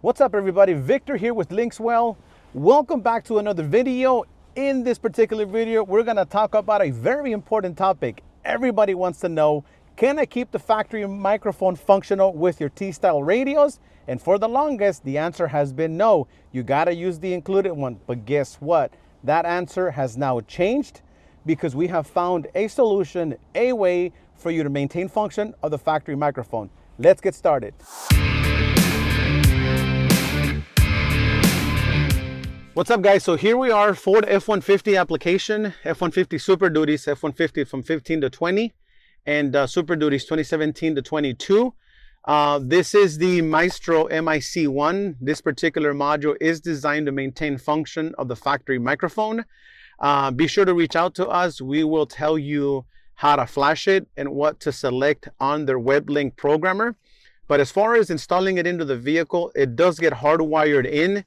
What's up everybody, Victor here with LinksWell. Welcome back to another video. In this particular video, we're gonna talk about a very important topic. Everybody wants to know, can I keep the factory microphone functional with your T-style radios? And for the longest, the answer has been no. You gotta use the included one. But guess what? That answer has now changed because we have found a solution, a way for you to maintain function of the factory microphone. Let's get started. What's up guys? So here we are, Ford F-150 application, F-150 Super Duties, F-150 from 15 to 20, and Super Duties 2017 to 22. This is the Maestro MIC1. This particular module is designed to maintain function of the factory microphone. Be sure to reach out to us. We will tell you how to flash it and what to select on their web link programmer. But as far as installing it into the vehicle, it does get hardwired in.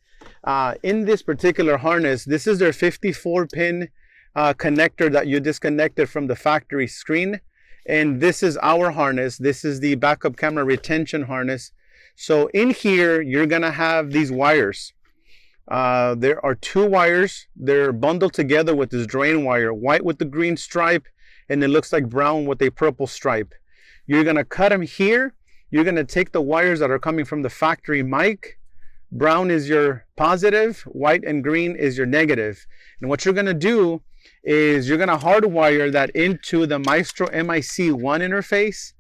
In this particular harness, this is their 54-pin connector that you disconnected from the factory screen. And this is our harness. This is the backup camera retention harness. So in here, you're gonna have these wires. There are two wires. They're bundled together with this drain wire, white with the green stripe, and it looks like brown with a purple stripe. You're gonna cut them here. You're gonna take the wires that are coming from the factory mic. Brown is your positive, white and green is your negative. And what you're gonna do is you're gonna hardwire that into the Maestro MIC1 interface.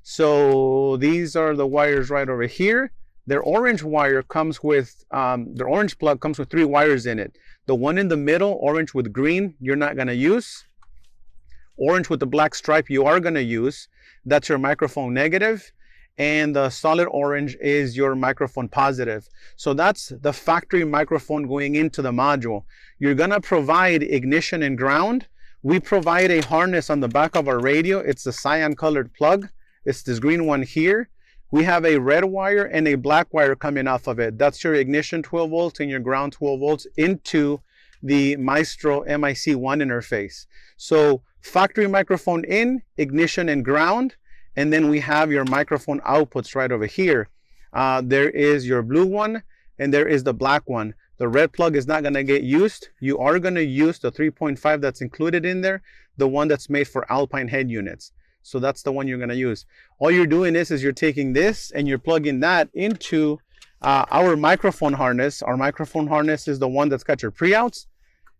So these are the wires right over here. Their orange wire comes with, their orange plug comes with 3 wires in it. The one in the middle, orange with green, you're not gonna use. Orange with the black stripe, you are gonna use. That's your microphone negative. And the solid orange is your microphone positive. So that's the factory microphone going into the module. You're gonna provide ignition and ground. We provide a harness on the back of our radio. It's the cyan colored plug. It's this green one here. We have a red wire and a black wire coming off of it. That's your ignition 12 volts and your ground 12 volts into the Maestro MIC1 interface. So factory microphone in, ignition and ground. And then we have your microphone outputs right over here. There is your blue one and there is the black one. The red plug is not gonna get used. You are gonna use the 3.5 that's included in there, the one that's made for Alpine head units. So that's the one you're gonna use. All you're doing is you're taking this and you're plugging that into our microphone harness. Our microphone harness is the one that's got your pre-outs.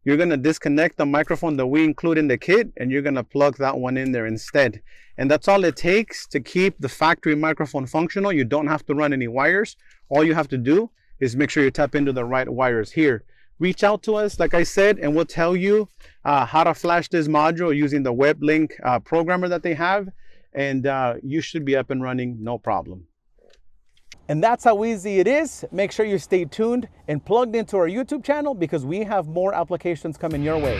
You're gonna disconnect the microphone that we include in the kit and you're gonna plug that one in there instead. And that's all it takes to keep the factory microphone functional. You don't have to run any wires. All you have to do is make sure you tap into the right wires here. Reach out to us, like I said, and we'll tell you how to flash this module using the web link programmer that they have. And you should be up and running, no problem. And that's how easy it is. Make sure you stay tuned and plugged into our YouTube channel because we have more applications coming your way.